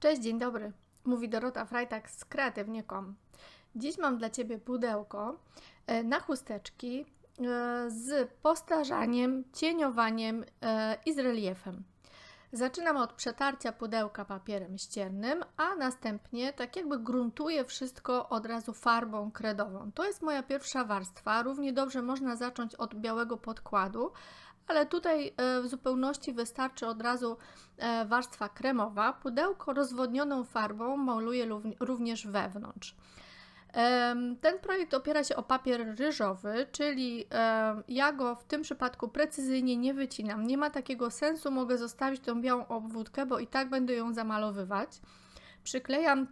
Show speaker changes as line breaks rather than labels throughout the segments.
Cześć, dzień dobry. Mówi Dorota Frajtak z Kreatywnie.com. Dziś mam dla Ciebie pudełko na chusteczki z postarzaniem, cieniowaniem i z reliefem. Zaczynam od przetarcia pudełka papierem ściernym, a następnie tak jakby gruntuję wszystko od razu farbą kredową. To jest moja pierwsza warstwa. Równie dobrze można zacząć od białego podkładu, ale tutaj w zupełności wystarczy od razu warstwa kremowa. Pudełko rozwodnioną farbą maluję również wewnątrz. Ten projekt opiera się o papier ryżowy, czyli ja go w tym przypadku precyzyjnie nie wycinam. Nie ma takiego sensu, mogę zostawić tą białą obwódkę, bo i tak będę ją zamalowywać. Przyklejam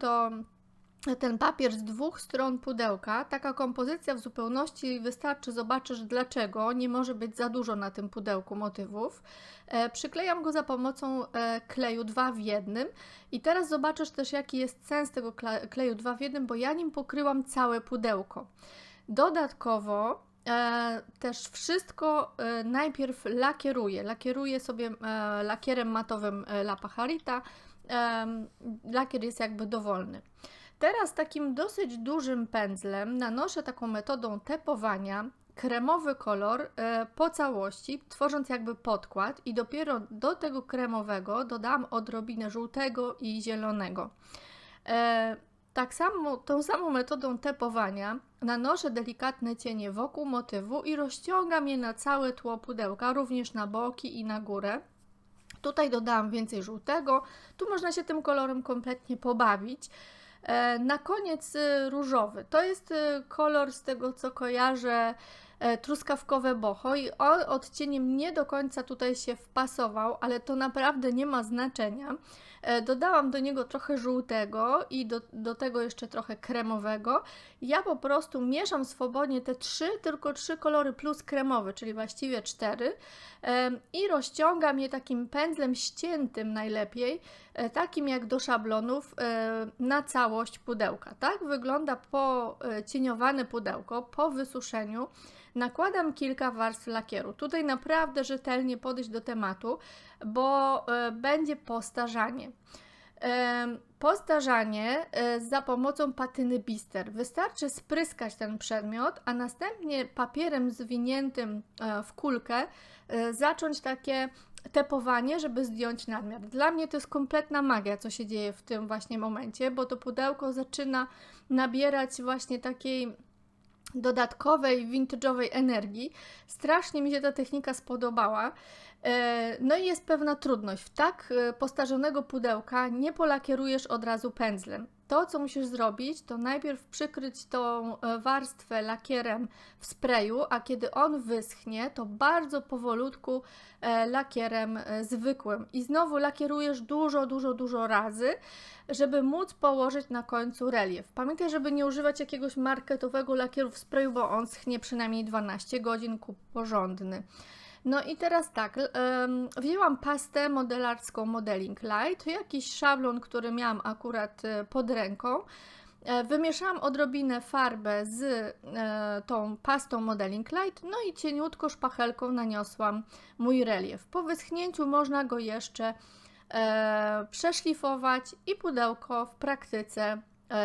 ten papier z dwóch stron pudełka. Taka kompozycja w zupełności wystarczy, zobaczysz dlaczego nie może być za dużo na tym pudełku motywów. Przyklejam go za pomocą kleju 2 w 1 i teraz zobaczysz też jaki jest sens tego kleju 2 w 1, bo ja nim pokryłam całe pudełko. Dodatkowo też wszystko najpierw lakieruję sobie lakierem matowym La Pajarita. Lakier jest jakby dowolny. Teraz takim dosyć dużym pędzlem nanoszę taką metodą tepowania kremowy kolor po całości, tworząc jakby podkład i dopiero do tego kremowego dodam odrobinę żółtego i zielonego. Tą samą metodą tepowania nanoszę delikatne cienie wokół motywu i rozciągam je na całe tło pudełka, również na boki i na górę. Tutaj dodałam więcej żółtego, tu można się tym kolorem kompletnie pobawić. Na koniec różowy. To jest kolor z tego co kojarzę truskawkowe boho i on odcieniem nie do końca tutaj się wpasował, ale to naprawdę nie ma znaczenia. Dodałam do niego trochę żółtego i do tego jeszcze trochę kremowego. Ja po prostu mieszam swobodnie te tylko trzy kolory plus kremowy, czyli właściwie 4 i rozciągam je takim pędzlem ściętym najlepiej, takim jak do szablonów na całość pudełka. Tak wygląda cieniowane pudełko po wysuszeniu. Nakładam kilka warstw lakieru. Tutaj naprawdę rzetelnie podejść do tematu, bo będzie postarzanie. Postarzanie za pomocą patyny Bister. Wystarczy spryskać ten przedmiot, a następnie papierem zwiniętym w kulkę zacząć takie tepowanie, żeby zdjąć nadmiar. Dla mnie to jest kompletna magia, co się dzieje w tym właśnie momencie, bo to pudełko zaczyna nabierać właśnie takiej dodatkowej, vintage'owej energii. Strasznie mi się ta technika spodobała. No i jest pewna trudność. W tak postarzonego pudełka nie polakierujesz od razu pędzlem. To, co musisz zrobić, to najpierw przykryć tą warstwę lakierem w sprayu, a kiedy on wyschnie, to bardzo powolutku lakierem zwykłym. I znowu lakierujesz dużo razy, żeby móc położyć na końcu relief. Pamiętaj, żeby nie używać jakiegoś marketowego lakieru w sprayu, bo on schnie przynajmniej 12 godzin, kup porządny. No i teraz tak, wzięłam pastę modelarską Modeling Light, jakiś szablon, który miałam akurat pod ręką. Wymieszałam odrobinę farbę z tą pastą Modeling Light, no i cieniutko szpachelką naniosłam mój relief. Po wyschnięciu można go jeszcze przeszlifować i pudełko w praktyce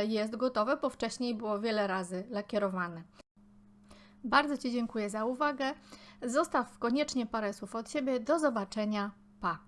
jest gotowe, bo wcześniej było wiele razy lakierowane. Bardzo Ci dziękuję za uwagę. Zostaw koniecznie parę słów od siebie. Do zobaczenia. Pa!